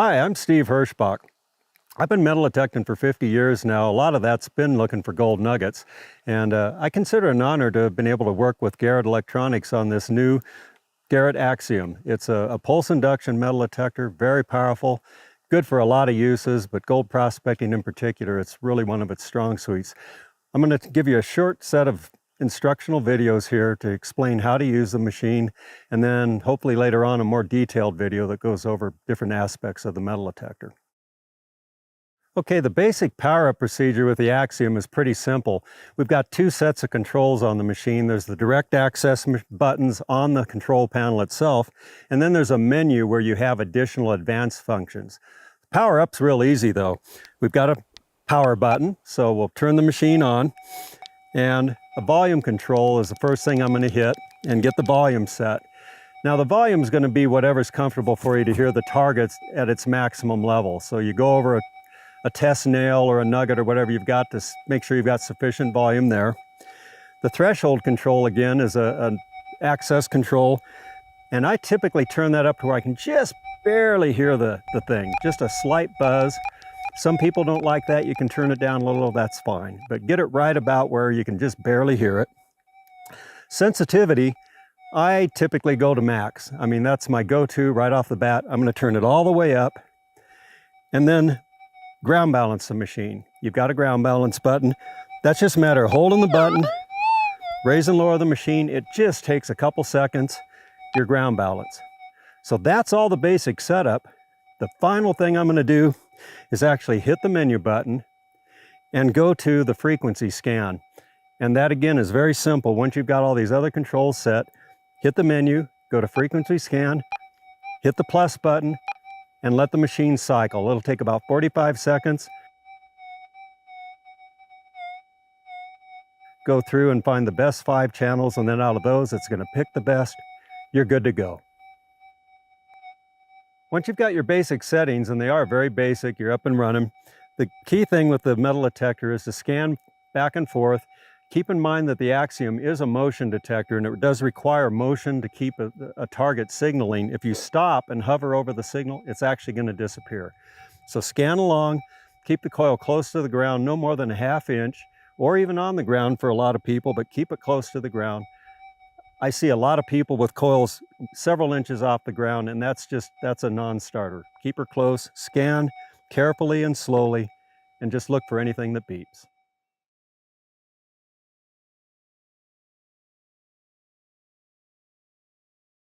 Hi, I'm Steve Hirschbach. I've been metal detecting for 50 years now. A lot of that's been looking for gold nuggets. And I consider it an honor to have been able to work with Garrett Electronics on this new Garrett Axiom. It's a pulse induction metal detector, very powerful, good for a lot of uses, but gold prospecting in particular, it's really one of its strong suites. I'm going to give you a short set of instructional videos here to explain how to use the machine, and then hopefully later on a more detailed video that goes over different aspects of the metal detector. Okay, the basic power-up procedure with the Axiom is pretty simple. We've got two sets of controls on the machine. There's the direct access buttons on the control panel itself, and then there's a menu where you have additional advanced functions. Power-up's real easy though. We've got a power button, so we'll turn the machine on, and a volume control is the first thing I'm going to hit and get the volume set. Now the volume is going to be whatever's comfortable for you to hear the targets at its maximum level. So you go over a test nail or a nugget or whatever you've got to make sure you've got sufficient volume there. The threshold control again is an access control, and I typically turn that up to where I can just barely hear the thing, just a slight buzz. Some people don't like that. You can turn it down a little, that's fine, but get it right about where you can just barely hear it. Sensitivity, I typically go to max. I mean, that's my go-to right off the bat. I'm going to turn it all the way up, and then ground balance the machine. You've got a ground balance button. That's just a matter of holding the button, raise and lower the machine. It just takes a couple seconds, your ground balance. So that's all the basic setup. The final thing I'm going to do is actually hit the menu button and go to the frequency scan. And that again is very simple. Once you've got all these other controls set, hit the menu, go to frequency scan, hit the plus button, and let the machine cycle. It'll take about 45 seconds. Go through and find the best 5 channels, and then out of those, it's going to pick the best. You're good to go. Once you've got your basic settings, and they are very basic, you're up and running, the key thing with the metal detector is to scan back and forth. Keep in mind that the Axiom is a motion detector, and it does require motion to keep a target signaling. If you stop and hover over the signal, it's actually going to disappear. So scan along, keep the coil close to the ground, no more than a ½ inch, or even on the ground for a lot of people, but keep it close to the ground. I see a lot of people with coils several inches off the ground, and that's a non-starter. Keep her close, scan carefully and slowly, and just look for anything that beeps.